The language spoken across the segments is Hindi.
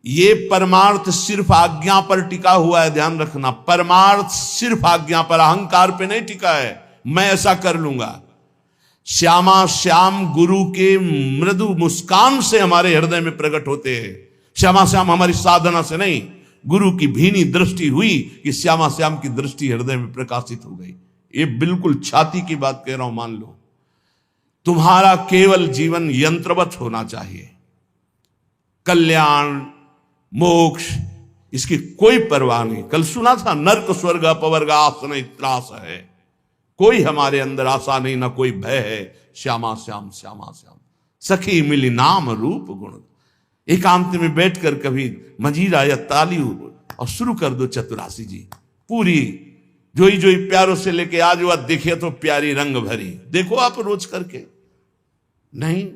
ये परमार्थ सिर्फ आज्ञा पर टिका हुआ है, ध्यान रखना। परमार्थ सिर्फ आज्ञा पर, अहंकार पे नहीं टिका है, मैं ऐसा कर लूंगा। श्यामा श्याम गुरु के मृदु मुस्कान से हमारे हृदय में प्रकट होते हैं। श्यामा श्याम हमारी साधना से नहीं, गुरु की भीनी दृष्टि हुई कि श्यामा श्याम की दृष्टि हृदय में प्रकाशित हो गई। ये बिल्कुल छाती की बात कह रहा हूं, मान लो। तुम्हारा केवल जीवन यंत्रवत होना चाहिए। कल्याण मोक्ष इसकी कोई परवाह नहीं। कल सुना था, नर्क स्वर्ग अपवर्ग आस नहीं त्रास है। कोई हमारे अंदर आशा नहीं, ना कोई भय है। श्यामा श्याम श्यामा श्याम सखी मिली नाम रूप गुण। एकांत में बैठकर कभी मंजीरा या ताली और शुरू कर दो चतुरासी जी पूरी, जोई जोई प्यारों से लेके आज वह देखे तो प्यारी रंग भरी। देखो आप रोज करके। नहीं,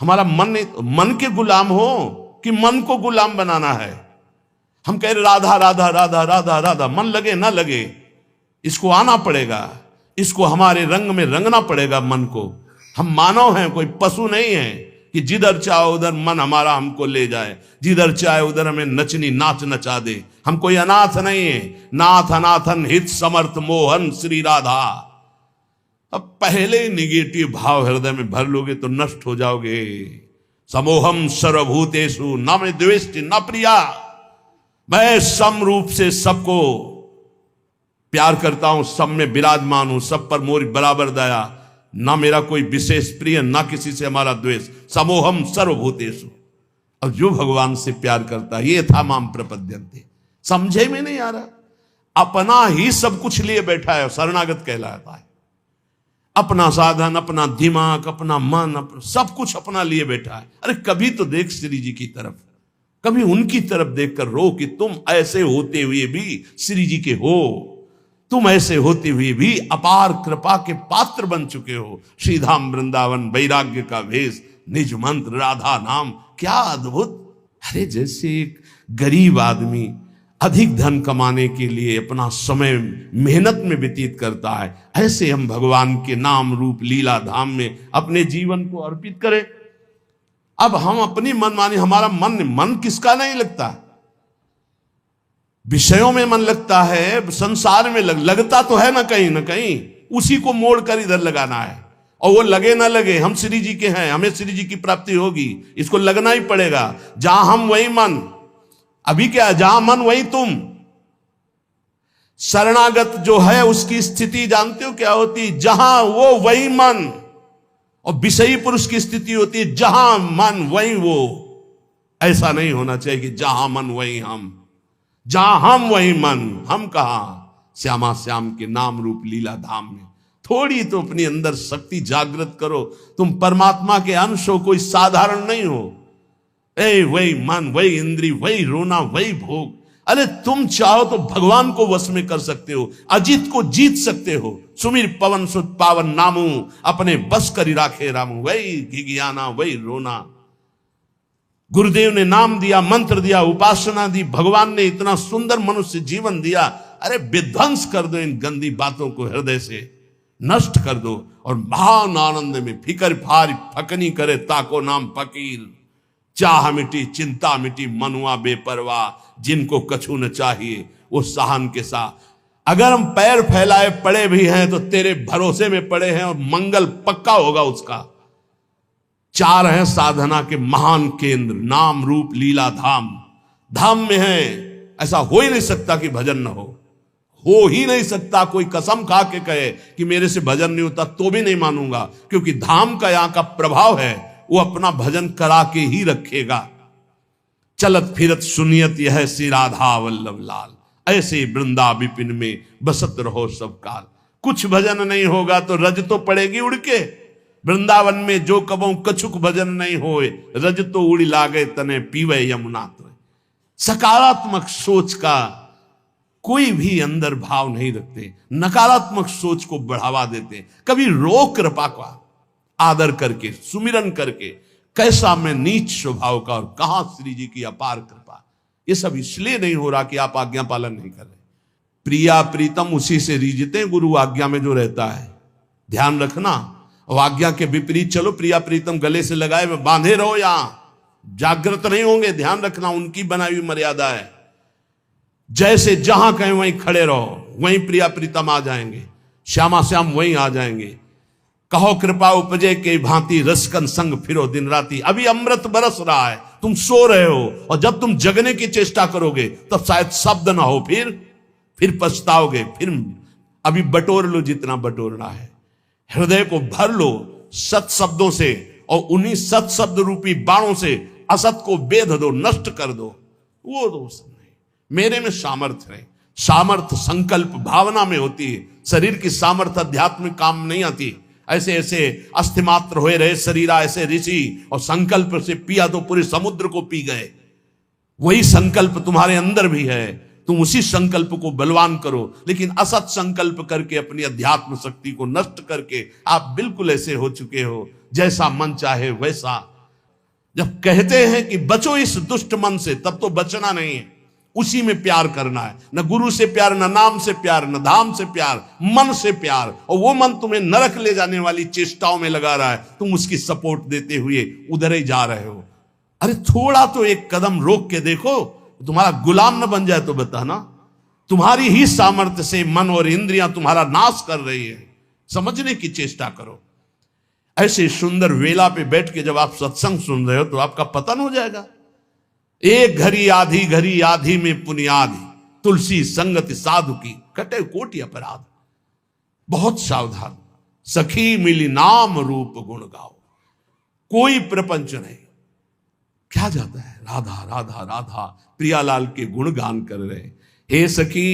हमारा मन के गुलाम हो कि मन को गुलाम बनाना है। हम कह रहे राधा राधा राधा राधा राधा, मन लगे ना लगे, इसको आना पड़ेगा, इसको हमारे रंग में रंगना पड़ेगा मन को। हम मानव हैं, कोई पशु नहीं है कि जिधर चाहे उधर मन हमारा हमको ले जाए, जिधर चाहे उधर हमें नचनी नाच नचा दे। हम कोई अनाथ नहीं है। नाथ अनाथन हित समर्थ मोहन श्री राधा। अब पहले ही निगेटिव भाव हृदय में भर लोगे तो नष्ट हो जाओगे। समोहम सर्वभूतेषु न मे द्वेष्टि न प्रिया। मैं सम रूप से सबको प्यार करता हूं, सब में विराजमान हूं, सब पर मोरी बराबर दया। ना मेरा कोई विशेष प्रिय, ना किसी से हमारा द्वेष। समोहम सर्वभूतेषु। अब जो भगवान से प्यार करता है, ये था माम प्रपद्यन्ते। समझे में नहीं आ रहा। अपना ही सब कुछ लिए बैठा है, शरणागत कहलाता है। अपना साधन, अपना दिमाग, अपना मन, सब कुछ अपना लिए बैठा है। अरे कभी तो देख श्री जी की तरफ, कभी उनकी तरफ देखकर रो कि तुम ऐसे होते हुए भी श्री जी के हो, तुम ऐसे होते हुए भी अपार कृपा के पात्र बन चुके हो। श्रीधाम वृंदावन वैराग्य का भेष, निज मंत्र राधा नाम, क्या अद्भुत। अरे जैसे एक गरीब आदमी अधिक धन कमाने के लिए अपना समय मेहनत में व्यतीत करता है, ऐसे हम भगवान के नाम रूप लीला धाम में अपने जीवन को अर्पित करें। अब हम अपनी मनमानी, हमारा मन किसका नहीं लगता, विषयों में मन लगता है, संसार में लगता तो है ना कहीं, उसी को मोड़ कर इधर लगाना है। और वो लगे ना लगे, हम श्री जी के हैं, हमें श्री जी की प्राप्ति होगी, इसको लगना ही पड़ेगा। जहां हम वही मन। अभी क्या, जहां मन वही तुम। शरणागत जो है उसकी स्थिति जानते हो क्या होती? जहां वो वही मन। और विषयी पुरुष की स्थिति होती है जहां मन वही वो। ऐसा नहीं होना चाहिए कि जहां मन वही हम, जहां हम वही मन। हम कहां? श्यामा श्याम के नाम रूप लीला धाम में। थोड़ी तो अपनी अंदर शक्ति जागृत करो। तुम परमात्मा के अंश हो, कोई साधारण नहीं हो। वही मन, वही इंद्री, वही रोना, वही भोग। अरे तुम चाहो तो भगवान को वश में कर सकते हो, अजित को जीत सकते हो। सुमिर पवन सुत पावन नामू, अपने बस करी राखे रामू। वही घिघियाना, वही रोना। गुरुदेव ने नाम दिया, मंत्र दिया, उपासना दी, भगवान ने इतना सुंदर मनुष्य जीवन दिया। अरे विध्वंस कर दो इन गंदी बातों को, हृदय से नष्ट कर दो। और महान आनंद में फिकर फार फकनी करे ताको नाम फकीर। चाह मिटी चिंता मिटी मनुआ बेपरवाह। जिनको कछु न चाहिए वो सहन के साथ। अगर हम पैर फैलाए पड़े भी हैं तो तेरे भरोसे में पड़े हैं, और मंगल पक्का होगा उसका। चार हैं साधना के महान केंद्र, नाम रूप लीला धाम। धाम में है, ऐसा हो ही नहीं सकता कि भजन न हो ही नहीं सकता। कोई कसम खा के कहे कि मेरे से भजन नहीं होता तो भी नहीं मानूंगा, क्योंकि धाम का यहां का प्रभाव है, वो अपना भजन करा के ही रखेगा। चलत फिरत सुनियत यह श्री राधा वल्लभ लाल। ऐसे वृंदा विपिन में बसत रहो सब काल। कुछ भजन नहीं होगा तो रज तो पड़ेगी उड़ के। वृंदावन में जो कबों कछुक भजन नहीं होए, रज तो उड़ी लागे तने पीवे यमुना तो। सकारात्मक सोच का कोई भी अंदर भाव नहीं रखते, नकारात्मक सोच को बढ़ावा देते। कभी रो कृपा का आदर करके, सुमिरन करके, कैसा मैं नीच स्वभाव का और कहां श्री जी की अपार कृपा। ये सब इसलिए नहीं हो रहा कि आप आज्ञा पालन नहीं कर रहे। प्रिया प्रीतम उसी से रीझते, गुरु आज्ञा में जो रहता है, ध्यान रखना। और आज्ञा के विपरीत चलो, प्रिया प्रीतम गले से लगाए में बांधे रहो, यहां जागृत नहीं होंगे, ध्यान रखना, उनकी बनाई हुई मर्यादा है। जैसे जहां कहें वहीं खड़े रहो, वहीं प्रिया प्रीतम आ जाएंगे, श्यामा श्याम वहीं आ जाएंगे। कहो कृपा उपजे के भांति, रसकन संग फिरो दिन राती। अभी अमृत बरस रहा है, तुम सो रहे हो, और जब तुम जगने की चेष्टा करोगे तब शायद शब्द ना हो, फिर पछताओगे। फिर अभी बटोर लो जितना बटोरना है, हृदय को भर लो सत शब्दों से, और उन्हीं सत शब्द रूपी बाणों से असत को बेध दो, नष्ट कर दो। वो दोस्त नहीं, मेरे में सामर्थ्य है। सामर्थ्य संकल्प भावना में होती है। शरीर की सामर्थ्य आध्यात्मिक काम नहीं आती। ऐसे ऐसे अस्थिमात्र हुए रहे शरीरा ऐसे ऋषि, और संकल्प से पिया तो पूरे समुद्र को पी गए। वही संकल्प तुम्हारे अंदर भी है, तुम उसी संकल्प को बलवान करो। लेकिन असत संकल्प करके अपनी अध्यात्म शक्ति को नष्ट करके आप बिल्कुल ऐसे हो चुके हो, जैसा मन चाहे वैसा। जब कहते हैं कि बचो इस दुष्ट मन से, तब तो बचना नहीं है, उसी में प्यार करना है। न गुरु से प्यार, न नाम से प्यार, न धाम से प्यार, मन से प्यार। और वो मन तुम्हें नरक ले जाने वाली चेष्टाओं में लगा रहा है, तुम उसकी सपोर्ट देते हुए उधर ही जा रहे हो। अरे थोड़ा तो एक कदम रोक के देखो, तुम्हारा गुलाम न बन जाए तो बताना। तुम्हारी ही सामर्थ्य से मन और इंद्रियां तुम्हारा नाश कर रही है, समझने की चेष्टा करो। ऐसे सुंदर वेला पे बैठ के जब आप सत्संग सुन रहे हो तो आपका पतन हो जाएगा। एक घड़ी आधी में पुनियादी, तुलसी संगति साधु की कटे कोटि अपराध। बहुत सावधान, सखी मिली नाम रूप गुण गाओ। कोई प्रपंच नहीं, क्या जाता है, राधा राधा राधा, प्रियालाल के गुणगान कर रहे। हे सखी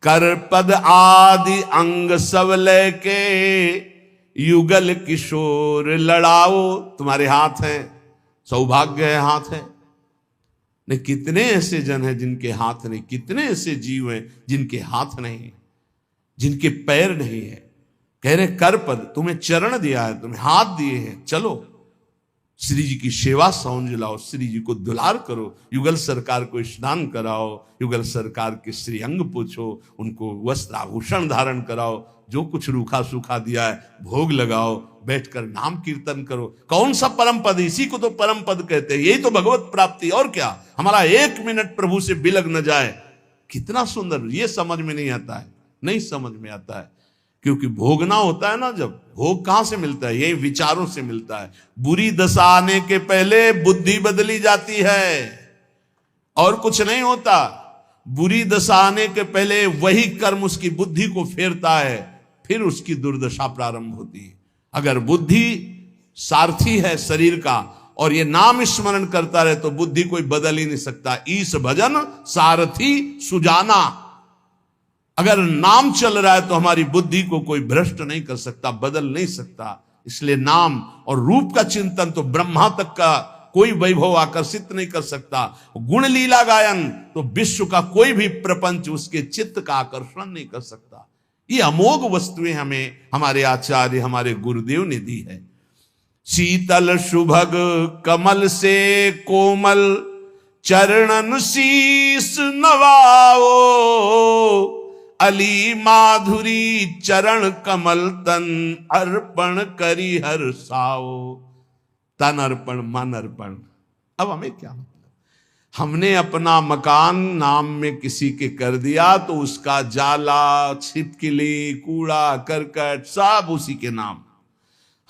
कर पद आदि अंग सब लेके, युगल किशोर लड़ाओ। तुम्हारे हाथ है, सौभाग्य है हाथ है। नहीं, कितने ऐसे जन हैं जिनके हाथ नहीं, कितने ऐसे जीव हैं जिनके हाथ नहीं, जिनके पैर नहीं है। कह रहे कर पद, तुम्हें चरण दिया है, तुम्हें हाथ दिए हैं, चलो श्री जी की सेवा सौंज लाओ, श्री जी को दुलार करो, युगल सरकार को स्नान कराओ, युगल सरकार के श्री अंग पूछो, उनको वस्त्र आभूषण धारण कराओ, जो कुछ रूखा सूखा दिया है भोग लगाओ, बैठकर नाम कीर्तन करो। कौन सा परम पद, इसी को तो परम पद कहते हैं। यही तो भगवत प्राप्ति, और क्या। हमारा एक मिनट प्रभु से बिलग न जाए, कितना सुंदर। ये समझ में नहीं आता है, नहीं समझ में आता है, क्योंकि भोगना होता है ना। जब भोग कहां से मिलता है, यही विचारों से मिलता है। बुरी दशा आने के पहले बुद्धि बदली जाती है, और कुछ नहीं होता। बुरी दशा आने के पहले वही कर्म उसकी बुद्धि को फेरता है, फिर उसकी दुर्दशा प्रारंभ होती है। अगर बुद्धि सारथी है शरीर का, और ये नाम स्मरण करता रहे, तो बुद्धि कोई बदल ही नहीं सकता। ईश भजन सारथी सुजाना। अगर नाम चल रहा है तो हमारी बुद्धि को कोई भ्रष्ट नहीं कर सकता, बदल नहीं सकता। इसलिए नाम और रूप का चिंतन तो ब्रह्मा तक का कोई वैभव आकर्षित नहीं कर सकता। गुण लीला गायन तो विश्व का कोई भी प्रपंच उसके चित्त का आकर्षण नहीं कर सकता। ये अमोघ वस्तुएं हमें हमारे आचार्य, हमारे गुरुदेव ने दी है। शीतल सुभग कमल से कोमल, चरणन शीस नवाओ। अली माधुरी चरण कमल, तन अर्पण करी हर साओ। तन अर्पण, मन अर्पण। अब हमें क्या मतलब, हमने अपना मकान नाम में किसी के कर दिया, तो उसका जाला, छिपकली, कूड़ा करकट सब उसी के नाम।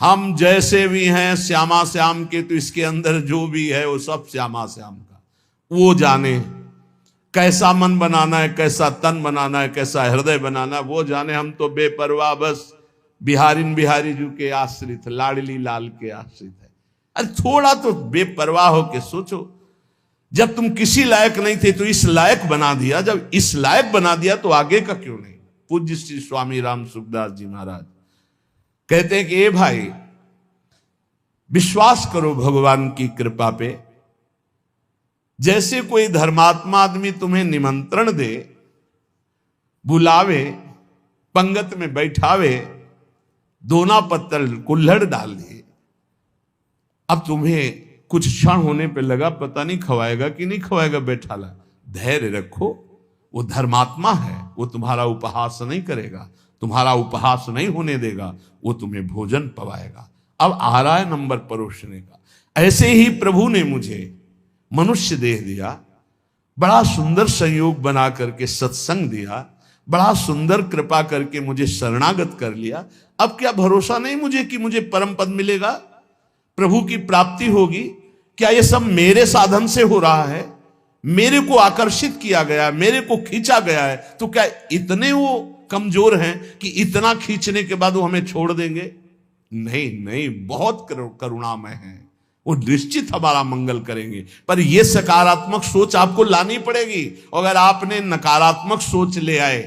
हम जैसे भी हैं श्यामा श्याम के, तो इसके अंदर जो भी है वो सब श्यामा श्याम का। वो जाने कैसा मन बनाना है, कैसा तन बनाना है, कैसा हृदय बनाना है, वो जाने। हम तो बेपरवाह बस बिहारी जी के आश्रित, लाडली लाल के आश्रित है। अरे थोड़ा तो बेपरवाह होके सोचो, जब तुम किसी लायक नहीं थे तो इस लायक बना दिया, जब इस लायक बना दिया तो आगे का क्यों नहीं। पूज्य श्री स्वामी राम सुखदास जी महाराज कहते हैं कि ए भाई, विश्वास करो भगवान की कृपा पे। जैसे कोई धर्मात्मा आदमी तुम्हें निमंत्रण दे, बुलावे, पंगत में बैठावे, दोना पत्तल कुल्हड़ डाल दे। अब तुम्हें कुछ क्षण होने पे लगा पता नहीं खवाएगा कि नहीं खवाएगा, बैठा ला, धैर्य रखो। वो धर्मात्मा है, वो तुम्हारा उपहास नहीं करेगा, तुम्हारा उपहास नहीं होने देगा, वो तुम्हें भोजन पवाएगा। अब आ रहा है नंबर परोसने का। ऐसे ही प्रभु ने मुझे मनुष्य देह दिया, बड़ा सुंदर संयोग बना करके सत्संग दिया, बड़ा सुंदर कृपा करके मुझे शरणागत कर लिया। अब क्या भरोसा नहीं मुझे कि मुझे परम पद मिलेगा, प्रभु की प्राप्ति होगी? क्या ये सब मेरे साधन से हो रहा है? मेरे को आकर्षित किया गया, मेरे को खींचा गया है, तो क्या इतने वो कमजोर हैं कि इतना खींचने के बाद वो हमें छोड़ देंगे? नहीं नहीं, बहुत करुणामय है, वो निश्चित हमारा मंगल करेंगे। पर ये सकारात्मक सोच आपको लानी पड़ेगी। अगर आपने नकारात्मक सोच ले आए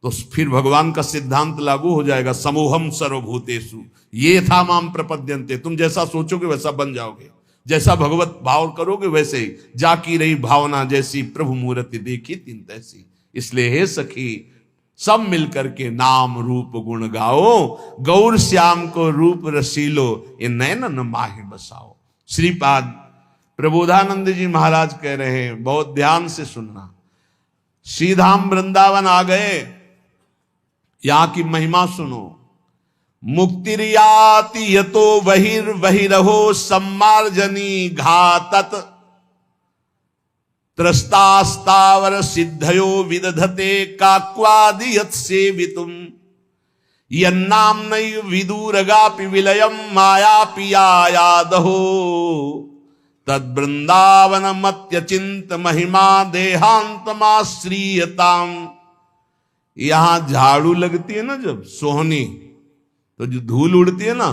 तो फिर भगवान का सिद्धांत लागू हो जाएगा, समूहम सर्वभूतेषु ये था माम प्रपद्यन्ते। तुम जैसा सोचोगे वैसा बन जाओगे, जैसा भगवत भाव करोगे वैसे ही। जाकी रही भावना जैसी, प्रभु मूर्ति देखी तीन तैसी। इसलिए हे सखी, सब मिलकर के नाम रूप गुण गाओ, गौर श्याम को रूप रसीलो, ये नैनन माहि बसाओ। श्रीपाद प्रबोधानंद जी महाराज कह रहे हैं, बहुत ध्यान से सुनना। श्रीधाम वृंदावन आ गए, यहां की महिमा सुनो। मुक्तिर्याति यतो बहिर्बहिरहो सम्मार्जनी घातत, त्रस्तास्तावर सिद्धयो विदधते काक्वादियत् सेवितुम, यन्नाम्नैव विदूरगापि विलयम मायापि यादहो, तद्वृंदावनमत्यचिंत महिमा देहांतमाश्रीयताम। यहां झाड़ू लगती है ना जब सोहनी, तो जो धूल उड़ती है ना,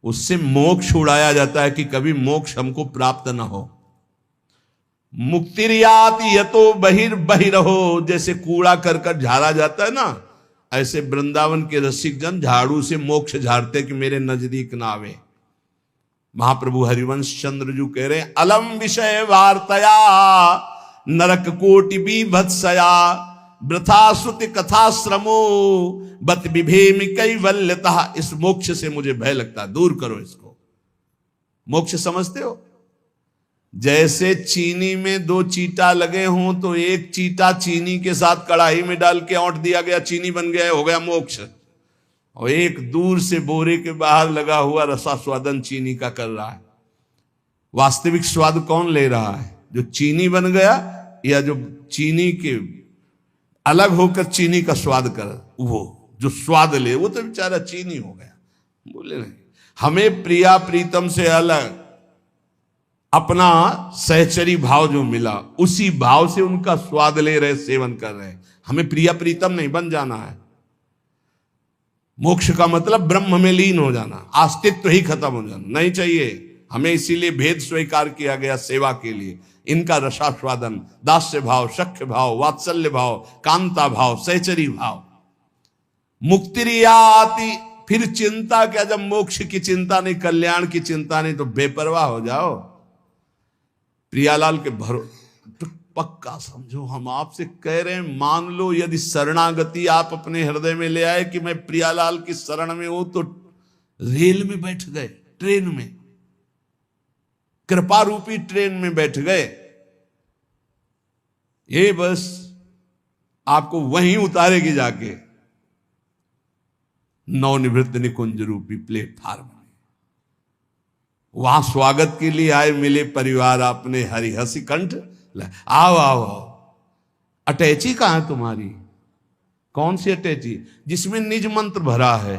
उससे मोक्ष उड़ाया जाता है कि कभी मोक्ष हमको प्राप्त ना हो। मुक्तिर्याति यतो बहिर्बहिरहो, जैसे कूड़ा करकट झाड़ा जाता है ना, ऐसे वृंदावन के रसिक जन झाड़ू से मोक्ष झाड़ते कि मेरे नजदीक ना आवे। महाप्रभु हरिवंश चंद्र जी कह रहे हैं, अलम विषय वार्तया नरक कोटि बीभत्सया, वृथा श्रुति कथा श्रमो बत विभेमि कैवल्यतः। इस मोक्ष से मुझे भय लगता है, दूर करो इसको। मोक्ष समझते हो? जैसे चीनी में दो चीटा लगे हों तो एक चीटा चीनी के साथ कढ़ाई में डाल के औंट दिया गया, चीनी बन गया, हो गया मोक्ष। और एक दूर से बोरे के बाहर लगा हुआ रसास्वादन चीनी का कर रहा है। वास्तविक स्वाद कौन ले रहा है? जो चीनी बन गया या जो चीनी के अलग होकर चीनी का स्वाद कर, वो जो स्वाद ले वो तो बेचारा चीनी हो गया। बोले नहीं, हमें प्रिया प्रीतम से अलग अपना सहचरी भाव जो मिला, उसी भाव से उनका स्वाद ले रहे, सेवन कर रहे। हमें प्रिया प्रीतम नहीं बन जाना है। मोक्ष का मतलब ब्रह्म में लीन हो जाना, अस्तित्व ही खत्म हो जाना नहीं चाहिए हमें। इसीलिए भेद स्वीकार किया गया सेवा के लिए। इनका रसास्वादन, दास्य भाव, सख्य भाव, वात्सल्य भाव, कांता भाव, सहचरी भाव। मुक्तिर्याति, फिर चिंता क्या? जब मोक्ष की चिंता नहीं, कल्याण की चिंता नहीं, तो बेपरवाह हो जाओ। प्रियालाल के तो पक्का समझो, हम आपसे कह रहे हैं, मान लो यदि शरणागति आप अपने हृदय में ले आए कि मैं प्रियालाल की शरण में हूं, तो रेल में बैठ गए, ट्रेन में, कृपा रूपी ट्रेन में बैठ गए। ये बस आपको वहीं उतारेगी जाके नवनिवृत्त निकुंज रूपी प्लेटफार्म में। वहां स्वागत के लिए आए, मिले परिवार अपने हरिहसी कंठ, आओ आओ आओ। अटैची कहां है तुम्हारी? कौन सी अटैची? जिसमें निज मंत्र भरा है,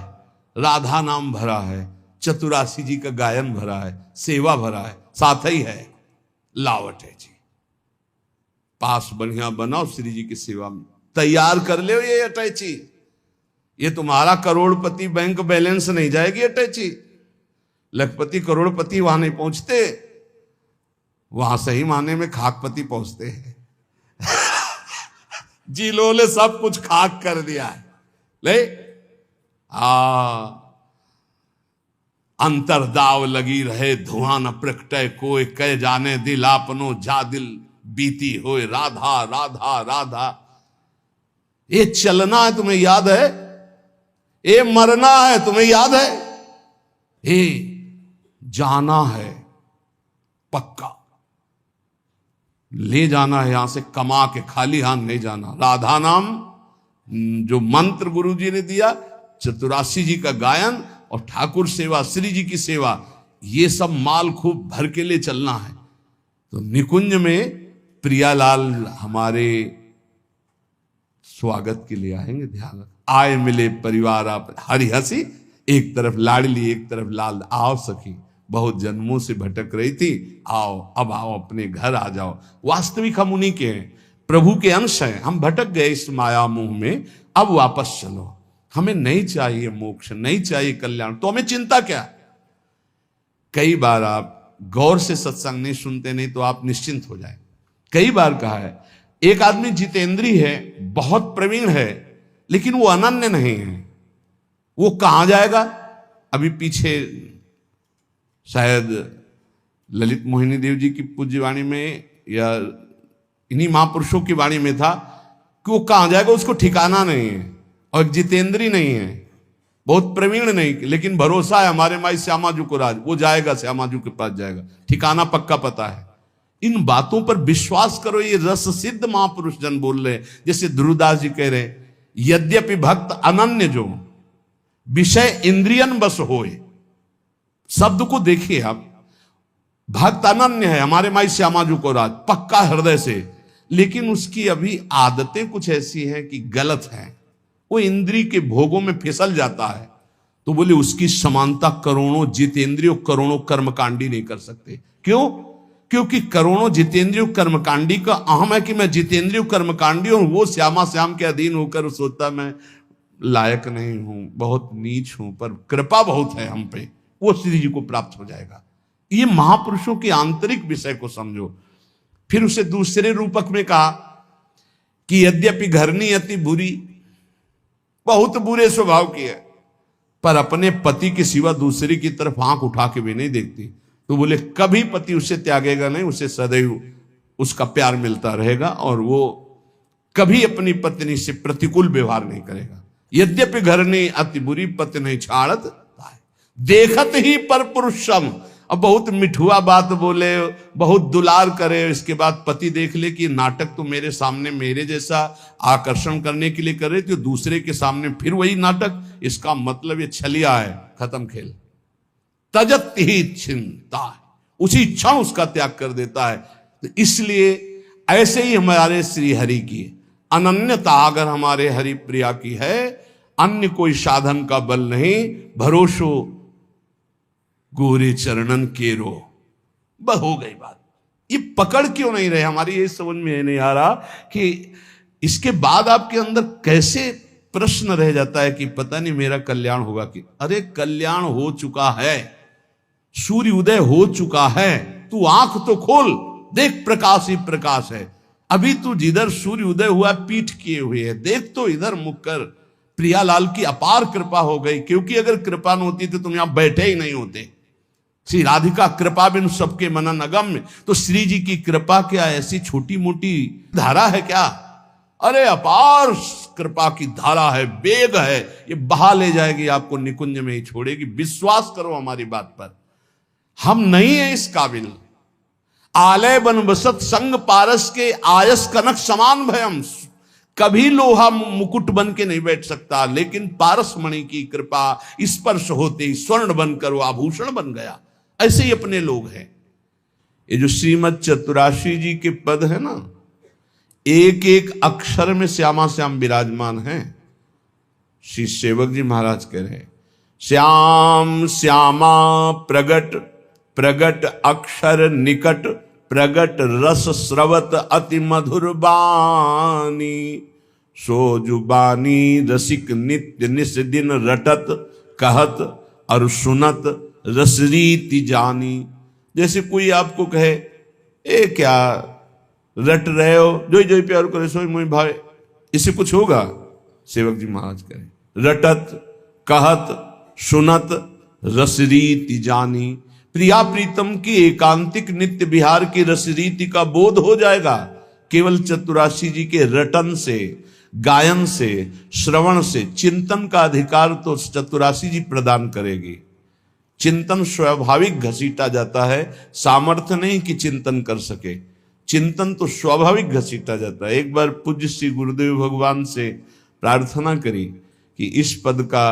राधा नाम भरा है, चतुरासी जी का गायन भरा है, सेवा भरा है, साथ ही है। लाओ अटैची, पास बढ़िया बनाओ, श्री जी की सेवा में तैयार कर ले ये अटैची। ये तुम्हारा करोड़पति बैंक बैलेंस नहीं जाएगी अटैची। लखपति करोड़पति वहां नहीं पहुंचते, वहां सही माने में खाकपति पहुंचते हैं। जिलो ने सब कुछ खाक कर दिया है। ले अंतरदाव लगी रहे, धुआं न प्रकटे कोई, कह जाने दिल आपनो जा दिल बीती होए, राधा राधा राधा। ये चलना है तुम्हें याद है? ये मरना है तुम्हें याद है? ये जाना है पक्का, ले जाना है यहां से कमा के, खाली हाथ नहीं जाना। राधा नाम जो मंत्र गुरु जी ने दिया, चतुरासी जी का गायन और ठाकुर सेवा, श्री जी की सेवा, ये सब माल खूब भर के ले चलना है। तो निकुंज में प्रियालाल हमारे स्वागत के लिए आएंगे। ध्यान रख, आए मिले परिवार आप हरी हंसी, एक तरफ लाडली एक तरफ लाल, आओ सखी बहुत जन्मों से भटक रही थी, आओ अब आओ अपने घर आ जाओ। वास्तविक हम उन्हीं के हैं, प्रभु के अंश हैं। हम भटक गए इस माया मुंह में, अब वापस चलो। हमें नहीं चाहिए मोक्ष, नहीं चाहिए कल्याण, तो हमें चिंता क्या। कई बार आप गौर से सत्संग नहीं सुनते, नहीं तो आप निश्चिंत हो जाए। कई बार कहा है, एक आदमी जितेंद्रीय है, बहुत प्रवीण है, लेकिन वो अनन्य नहीं है। वो कहां जाएगा। अभी पीछे शायद ललित मोहिनी देव जी की पूज्य वाणी में या इन्हीं महापुरुषों की वाणी में था कि वो कहां जाएगा उसको ठिकाना नहीं है, और जितेंद्रीय नहीं है, बहुत प्रवीण नहीं, लेकिन भरोसा है हमारे माई श्यामा जी को राज, वो जाएगा, श्यामा जी के पास जाएगा, ठिकाना पक्का पता है। इन बातों पर विश्वास करो, ये रस सिद्ध महापुरुष जन बोल रहे हैं। जैसे ध्रुवदास जी कह रहे हैं, यद्यपि भक्त अनन्य जो विषय इंद्रियन बस होए। शब्द को देखिए आप, भक्त अनन्य है हमारे माई श्यामा जी को राज, पक्का हृदय से, लेकिन उसकी अभी आदतें कुछ ऐसी हैं कि गलत हैं, वो इंद्रिय के भोगों में फिसल जाता है। तो बोले उसकी समानता करोड़ों जितेंद्रियों करोड़ों कर्मकांडी नहीं कर सकते। क्यों? क्योंकि करोड़ों जितेंद्रियों कर्मकांडी का अहम है कि मैं जितेंद्रियों कर्मकांडी हूं, वो श्यामा श्याम के अधीन होकर सोचता मैं लायक नहीं हूं, बहुत नीच हूं, पर कृपा बहुत है हम पे, वो श्री जी को प्राप्त हो जाएगा। ये महापुरुषों के आंतरिक विषय को समझो। फिर उसे दूसरे रूपक में कहा कि यद्यपि घरनी अति बुरी, बहुत बुरे स्वभाव की है, पर अपने पति के सिवा दूसरे की तरफ आंख उठा के भी नहीं देखती। तो बोले कभी पति उसे त्यागेगा नहीं, उसे सदैव उसका प्यार मिलता रहेगा, और वो कभी अपनी पत्नी से प्रतिकूल व्यवहार नहीं करेगा। यद्यपि घरनी अति बुरी, पति नहीं छाड़त देखत ही पर पुरुषम। अब बहुत मिठुआ बात बोले, बहुत दुलार करे, इसके बाद पति देख ले कि नाटक तो मेरे सामने मेरे जैसा आकर्षण करने के लिए कर रहे थे, दूसरे के सामने फिर वही नाटक, इसका मतलब ये छलिया है, खत्म खेल। तजत ही चिंता, उसी क्षण उसका त्याग कर देता है। तो इसलिए ऐसे ही हमारे श्री हरि की अनन्यता अगर हमारे हरि प्रिया की है, अन्य कोई साधन का बल नहीं, भरोसो गोरे चरणन केरो, बस हो गई बात। ये पकड़ क्यों नहीं रहे हमारी, ये समझ में नहीं आ रहा कि इसके बाद आपके अंदर कैसे प्रश्न रह जाता है कि पता नहीं मेरा कल्याण होगा कि, अरे कल्याण हो चुका है, सूर्य उदय हो चुका है, तू आंख तो खोल, देख प्रकाश ही प्रकाश है। अभी तू जिधर सूर्य उदय हुआ पीठ किए हुए है, देख तो इधर मुख कर। प्रियालाल की अपार कृपा हो गई, क्योंकि अगर कृपा न होती तो तुम यहां बैठे ही नहीं होते। श्री राधिका कृपा बिन सबके मनन अगम्य। तो श्री जी की कृपा क्या ऐसी छोटी मोटी धारा है क्या? अरे अपार कृपा की धारा है, वेग है, ये बहा ले जाएगी आपको, निकुंज में ही छोड़ेगी। विश्वास करो हमारी बात पर, हम नहीं है इस काबिल। आलय बन बसत संग पारस के आयस कनक समान भयम। कभी लोहा मुकुट बन के नहीं बैठ सकता, लेकिन पारस मणि की कृपा स्पर्श होते ही स्वर्ण बनकर वो आभूषण बन गया। ऐसे ही अपने लोग हैं। ये जो श्रीमद चतुराशी जी के पद है ना, एक एक अक्षर में श्यामा श्याम विराजमान हैं। श्री सेवक जी महाराज कह रहे हैं, श्याम श्यामा प्रगट प्रगट अक्षर निकट, प्रगट रस स्रवत अति मधुर बानी। सो जुबानी रसिक नित्य निस दिन रटत, कहत और सुनत रसरीति जानी। जैसे कोई आपको कहे, ए क्या रट रहे हो, जो जो प्यार करे सोई मोई भाई, इससे कुछ होगा? सेवक जी महाराज कहे, रटत कहत सुनत रसरीति जानी। प्रिया प्रीतम की एकांतिक नित्य विहार की रसरीति का बोध हो जाएगा केवल चतुराशी जी के रटन से, गायन से, श्रवण से। चिंतन का अधिकार तो चतुराशी जी प्रदान करेगी। चिंतन स्वाभाविक घसीटा जाता है, सामर्थ्य नहीं कि चिंतन कर सके। चिंतन तो स्वाभाविक घसीटा जाता है। एक बार पूज्य श्री गुरुदेव भगवान से प्रार्थना करी कि इस पद का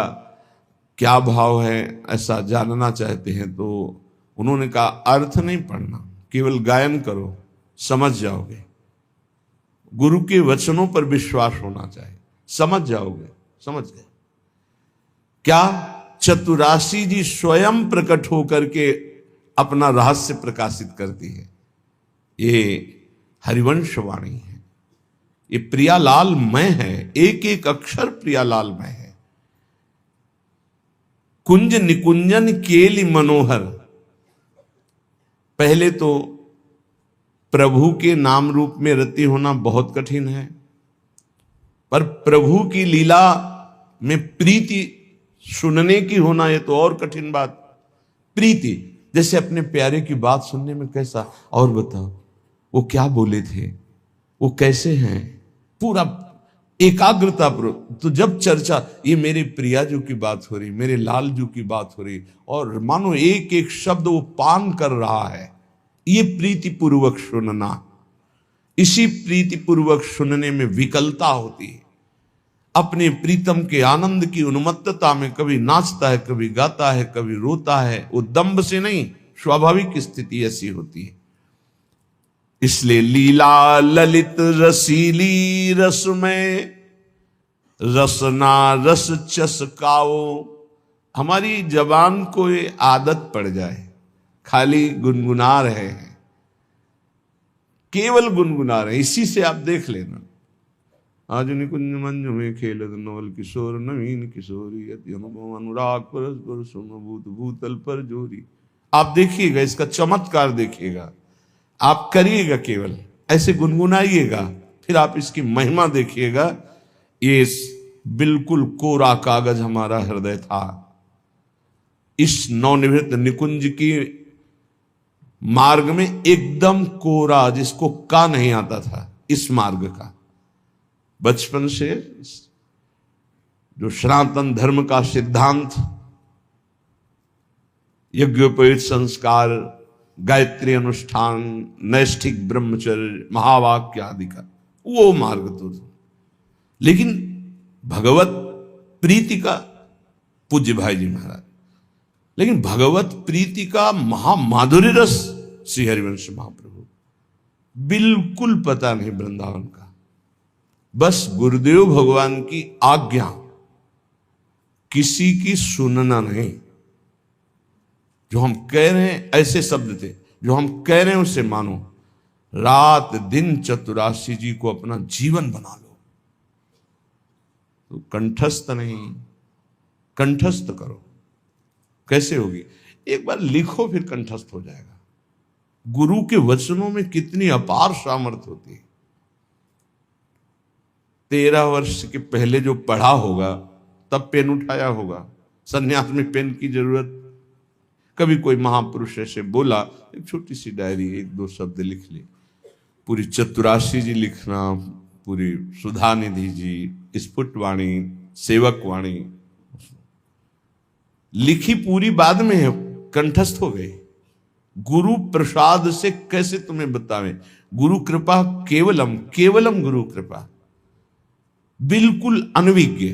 क्या भाव है, ऐसा जानना चाहते हैं। तो उन्होंने कहा अर्थ नहीं पढ़ना, केवल गायन करो, समझ जाओगे। गुरु के वचनों पर विश्वास होना चाहिए, समझ जाओगे। समझ गए क्या? चतुरासी जी स्वयं प्रकट होकर के अपना रहस्य प्रकाशित करती है। ये हरिवंश वाणी है, ये प्रियालाल मय है, एक एक अक्षर प्रियालाल मय है। कुंज निकुंजन केलि मनोहर। पहले तो प्रभु के नाम रूप में रति होना बहुत कठिन है, पर प्रभु की लीला में प्रीति सुनने की होना ये तो और कठिन बात। प्रीति, जैसे अपने प्यारे की बात सुनने में कैसा, और बताओ वो क्या बोले थे, वो कैसे हैं, पूरा एकाग्रता पर। तो जब चर्चा, ये मेरे प्रिया जो की बात हो रही, मेरे लाल जो की बात हो रही, और मानो एक एक शब्द वो पान कर रहा है, ये प्रीति पूर्वक सुनना। इसी प्रीति पूर्वक सुनने में विकलता होती है। अपने प्रीतम के आनंद की उन्मत्तता में कभी नाचता है, कभी गाता है, कभी रोता है। वो दंभ से नहीं, स्वाभाविक स्थिति ऐसी होती है। इसलिए लीला ललित रसीली रसमय, रसना रस चसकाओ। हमारी जबान को ये आदत पड़ जाए, खाली गुनगुना रहे हैं, केवल गुनगुना रहे हैं। इसी से आप देख लेना, आज निकुंज मंज में खेलत नवल किशोर, नवीन किशोरी अति अनुभव अनुराग परस्पर सुमभूत भूतल पर जोरी। आप देखिएगा, इसका चमत्कार देखिएगा, आप करिएगा, केवल ऐसे गुनगुनाइएगा, फिर आप इसकी महिमा देखिएगा। ये बिल्कुल कोरा कागज हमारा हृदय था। इस नवनिवृत्त निकुंज की मार्ग में एकदम कोरा, जिसको का नहीं आता था, इस मार्ग का बचपन से जो सनातन धर्म का सिद्धांत, यज्ञोपवीत संस्कार, गायत्री अनुष्ठान, नैष्ठिक ब्रह्मचर्य, महावाक्य आदि का वो मार्ग तो था। लेकिन भगवत प्रीति का, पूज्य भाई जी महाराज, लेकिन भगवत प्रीति का महामाधुर्य रस श्री हरिवंश महाप्रभु बिल्कुल पता नहीं वृंदावन का। बस गुरुदेव भगवान की आज्ञा, किसी की सुनना नहीं। जो हम कह रहे हैं, ऐसे शब्द थे, जो हम कह रहे हैं उसे मानो। रात दिन चतुरासी जी को अपना जीवन बना लो। तो कंठस्थ नहीं, कंठस्थ करो। कैसे होगी? एक बार लिखो, फिर कंठस्थ हो जाएगा। गुरु के वचनों में कितनी अपार सामर्थ्य होती है। 13 वर्ष के पहले जो पढ़ा होगा, तब पेन उठाया होगा। सन्यास में पेन की जरूरत, कभी कोई महापुरुष ऐसे बोला, एक छोटी सी डायरी, 1-2 शब्द लिख ली। पूरी चतुरासी जी लिखना, पूरी सुधा निधि जी, स्फुट वाणी, सेवक वाणी लिखी पूरी, बाद में है, कंठस्थ हो गए। गुरु प्रसाद से कैसे तुम्हें बतावें? गुरु कृपा केवलम, केवलम गुरु कृपा, बिल्कुल अनविज्ञ।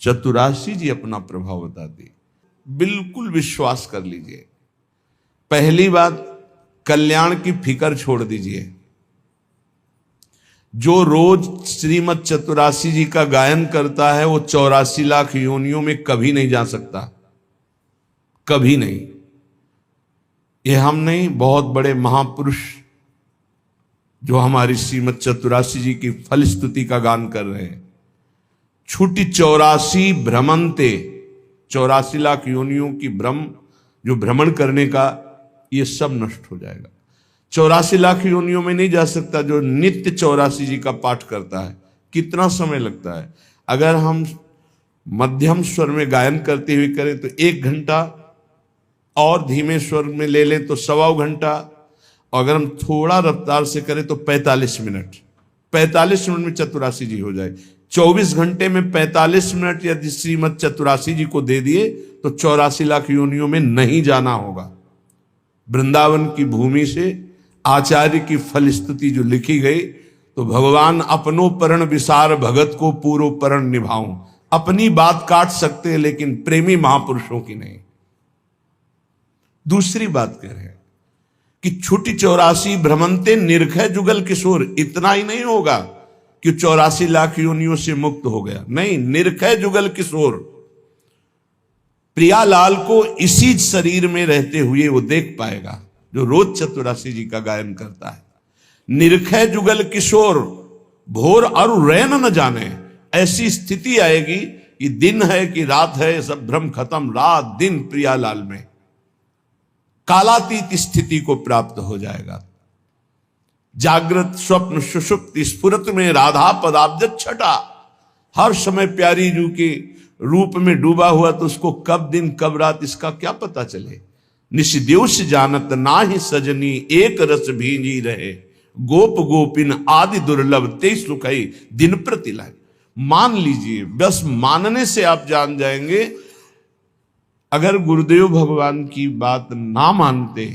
चतुरासी जी अपना प्रभाव बताते, बिल्कुल विश्वास कर लीजिए। पहली बात, कल्याण की फिक्र छोड़ दीजिए। जो रोज श्रीमद चतुरासी जी का गायन करता है, वो 84 लाख योनियों में कभी नहीं जा सकता, कभी नहीं। ये हम नहीं, बहुत बड़े महापुरुष जो हमारी श्रीमद चतुरासी जी की फलस्तुति का गान कर रहे हैं। छुटी 84 भ्रमंते, 84 लाख योनियों की भ्रम, जो भ्रमण करने का, ये सब नष्ट हो जाएगा। 84 लाख योनियों में नहीं जा सकता जो नित्य 84 जी का पाठ करता है। कितना समय लगता है? अगर हम मध्यम स्वर में गायन करते हुए करें तो 1 घंटा, और धीमे स्वर में ले लें तो 1.25 घंटा, और अगर हम थोड़ा रफ्तार से करें तो 45 मिनट। 45 मिनट में चतुरासी जी हो जाए। 24 घंटे में 45 मिनट यदि श्रीमद चतुरासी जी को दे दिए तो 84 लाख योनियों में नहीं जाना होगा। वृंदावन की भूमि से आचार्य की फलस्तुति जो लिखी गई, तो भगवान अपनो परण विसार भगत को पूरो परण निभाऊं। अपनी बात काट सकते हैं, लेकिन प्रेमी महापुरुषों की नहीं। दूसरी बात कह रहे हैं कि छुटी 84 भ्रमंते निर्खय जुगल किशोर। इतना ही नहीं होगा कि 84 लाख योनियों से मुक्त हो गया, नहीं, निर्खय जुगल किशोर प्रियालाल को इसी शरीर में रहते हुए वो देख पाएगा जो रोज चतुरासी जी का गायन करता है। निर्खय जुगल किशोर भोर और रैन न जाने, ऐसी स्थिति आएगी कि दिन है कि रात है, सब भ्रम खत्म, रात दिन प्रियालाल में कालातीत स्थिति को प्राप्त हो जाएगा। जागृत स्वप्न सुषुप्ति स्फुरत में राधा पदाब्ज छटा, हर समय प्यारी जू के रूप में डूबा हुआ, तो उसको कब दिन कब रात इसका क्या पता चले। निशिद्योष जानत नाही सजनी, एक रस भींजी रहे, गोप गोपिन आदि दुर्लभ ते सुखई दिन प्रतिलाय। मान लीजिए, बस मानने से आप जान जाएंगे। अगर गुरुदेव भगवान की बात ना मानते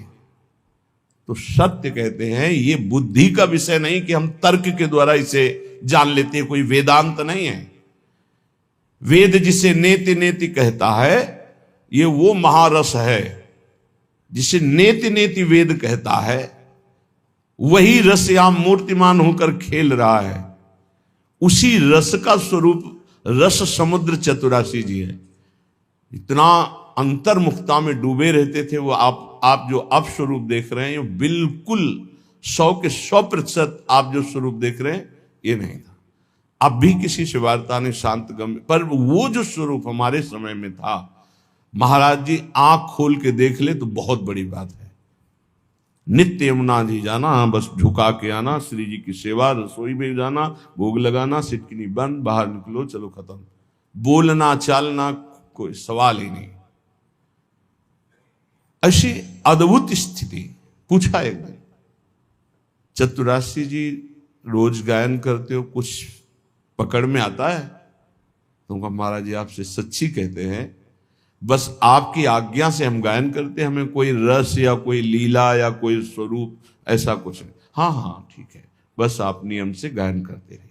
तो सत्य कहते हैं ये बुद्धि का विषय नहीं कि हम तर्क के द्वारा इसे जान लेते हैं, कोई वेदांत नहीं है। वेद जिसे नेति नेति कहता है ये वो महारस है जिसे नेति नेति वेद कहता है, वही रस यहां मूर्तिमान होकर खेल रहा है। उसी रस का स्वरूप रस समुद्र चतुरासी जी है। इतना अंतर्मुखता में डूबे रहते थे वो। आप जो अब स्वरूप देख रहे हैं ये बिल्कुल 100 के 100% आप जो स्वरूप देख रहे हैं ये नहीं था। अब भी किसी से वार्ता ने शांत गम, पर वो जो स्वरूप हमारे समय में था, महाराज जी आंख खोल के देख ले तो बहुत बड़ी बात है। नित्य यमुना जी जाना, बस झुका के आना, श्री जी की सेवा, रसोई में जाना, भोग लगाना, सिटकिनी बंद, बाहर निकलो, चलो खत्म। बोलना चालना कोई सवाल ही नहीं। ऐसी अद्भुत स्थिति। पूछा एक दिन, चतुरासी जी रोज गायन करते हो, कुछ पकड़ में आता है? तो महाराज जी आपसे सच्ची कहते हैं, बस आपकी आज्ञा से हम गायन करते हैं, हमें कोई रस या कोई लीला या कोई स्वरूप ऐसा कुछ नहीं। हाँ हाँ ठीक है, बस आप नियम से गायन करते रहिए।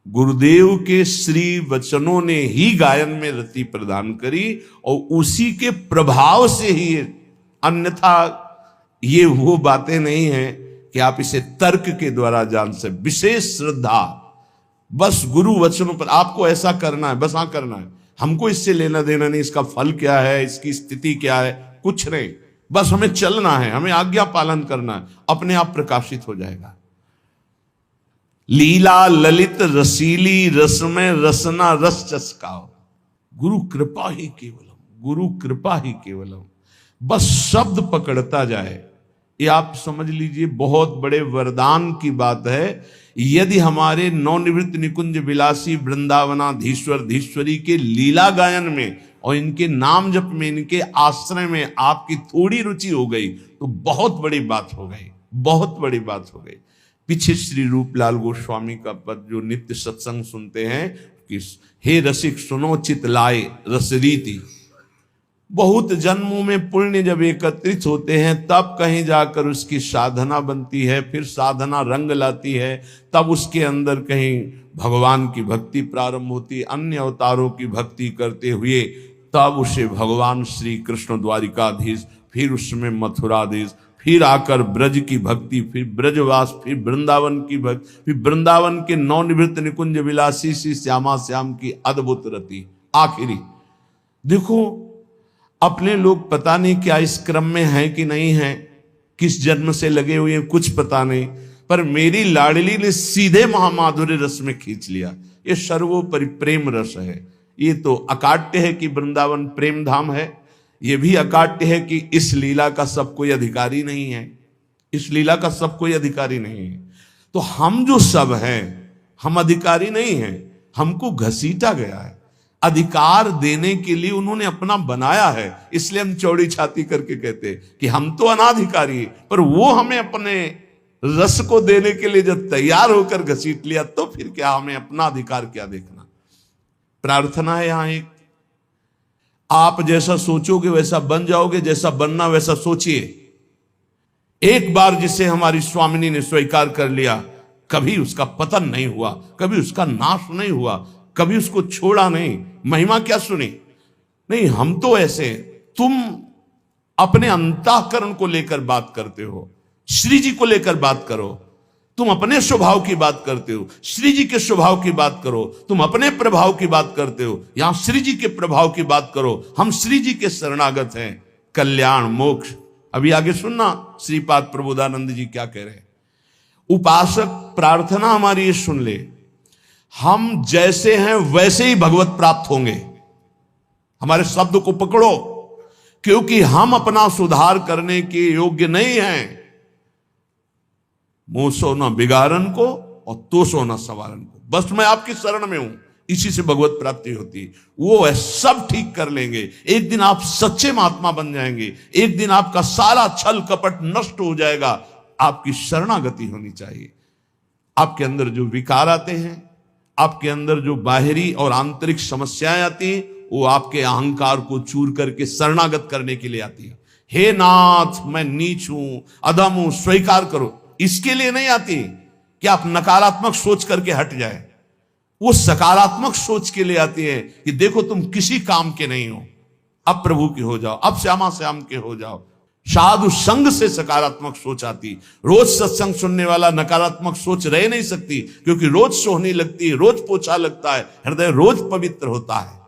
गुरुदेव के श्री वचनों ने ही गायन में रति प्रदान करी और उसी के प्रभाव से ही, अन्यथा ये वो बातें नहीं हैं कि आप इसे तर्क के द्वारा जान से। विशेष श्रद्धा, बस गुरु वचनों पर आपको ऐसा करना है, बस हाँ करना है, हमको इससे लेना देना नहीं, इसका फल क्या है, इसकी स्थिति क्या है, कुछ नहीं, बस हमें चलना है, हमें आज्ञा पालन करना है, अपने आप प्रकाशित हो जाएगा। लीला ललित रसीली रसमय रसना रस चस्काओ, गुरु कृपा ही केवलम, गुरु कृपा ही केवलम। बस शब्द पकड़ता जाए, ये आप समझ लीजिए बहुत बड़े वरदान की बात है। यदि हमारे नवनिवृत्त निकुंज विलासी वृंदावनाधीश्वर धीश्वरी के लीला गायन में और इनके नाम जप में, इनके आश्रय में आपकी थोड़ी रुचि हो गई तो बहुत बड़ी बात हो गई, बहुत बड़ी बात हो गई। पीछे श्री रूपलाल गोस्वामी का पद जो नित्य सत्संग सुनते हैं कि हे रसिक सुनो चित लाए रसरीति, बहुत जन्मों में पुण्य जब एकत्रित होते हैं तब कहीं जाकर उसकी साधना बनती है, फिर साधना रंग लाती है, तब उसके अंदर कहीं भगवान की भक्ति प्रारंभ होती है। अन्य अवतारों की भक्ति करते हुए तब उसे भगवान श्री कृष्ण द्वारिकाधीश, फिर उसमें मथुराधीश, फिर आकर ब्रज की भक्ति, फिर ब्रजवास, फिर वृंदावन की भक्ति, फिर वृंदावन के नवनिवृत्त निकुंज विलासी श्री श्यामा श्याम की अद्भुत रति। आखिरी देखो, अपने लोग पता नहीं क्या इस क्रम में है कि नहीं है, किस जन्म से लगे हुए हैं कुछ पता नहीं, पर मेरी लाडली ने सीधे महामाधुर्य रस में खींच लिया। ये सर्वोपरि प्रेम रस है। ये तो अकाट्य है कि वृंदावन प्रेम धाम है, ये भी अकाट्य है कि इस लीला का सब कोई अधिकारी नहीं है, इस लीला का सब कोई अधिकारी नहीं है। तो हम जो सब हैं हम अधिकारी नहीं हैं, हमको घसीटा गया है। अधिकार देने के लिए उन्होंने अपना बनाया है, इसलिए हम चौड़ी छाती करके कहते हैं कि हम तो अनाधिकारी हैं, पर वो हमें अपने रस को देने के लिए जब तैयार होकर घसीट लिया तो फिर क्या हमें अपना अधिकार क्या देखना। प्रार्थना है यहां एक, आप जैसा सोचोगे वैसा बन जाओगे, जैसा बनना वैसा सोचिए। एक बार जिसे हमारी स्वामिनी ने स्वीकार कर लिया, कभी उसका पतन नहीं हुआ, कभी उसका नाश नहीं हुआ, कभी उसको छोड़ा नहीं। महिमा क्या सुनी? नहीं, हम तो ऐसे तुम अपने अंतःकरण को लेकर बात करते हो, श्री जी को लेकर बात करो। तुम अपने स्वभाव की बात करते हो, श्री जी के स्वभाव की बात करो। तुम अपने प्रभाव की बात करते हो, यहां श्री जी के प्रभाव की बात करो। हम श्री जी के शरणागत हैं, कल्याण मोक्ष। अभी आगे सुनना श्रीपाद प्रबोधानंद जी क्या कह रहे हैं। उपासक प्रार्थना हमारी ये सुन ले, हम जैसे हैं वैसे ही भगवत प्राप्त होंगे। हमारे शब्द को पकड़ो, क्योंकि हम अपना सुधार करने के योग्य नहीं हैं। मुंह सो न बिगाड़न को और तो सो न सवारन को। बस मैं आपकी शरण में हूं, इसी से भगवत प्राप्ति होती है। वो है सब ठीक कर लेंगे। एक दिन आप सच्चे महात्मा बन जाएंगे, एक दिन आपका सारा छल कपट नष्ट हो जाएगा। आपकी शरणागति होनी चाहिए। आपके अंदर जो विकार आते हैं, आपके अंदर जो बाहरी और आंतरिक समस्याएं आती हैं, वो आपके अहंकार को चूर करके शरणागत करने के लिए आती है। हे नाथ, मैं नीच हूं, अधम हूं, स्वीकार करो। इसके लिए नहीं आती कि आप नकारात्मक सोच करके हट जाए। वो सकारात्मक सोच के लिए आती है कि देखो तुम किसी काम के नहीं हो, अब प्रभु के हो जाओ, अब श्यामा श्याम के हो जाओ। साधु संग से सकारात्मक सोच आती। रोज सत्संग सुनने वाला नकारात्मक सोच रह नहीं सकती, क्योंकि रोज सोहनी लगती है, रोज पोछा लगता है, हृदय रोज पवित्र होता है।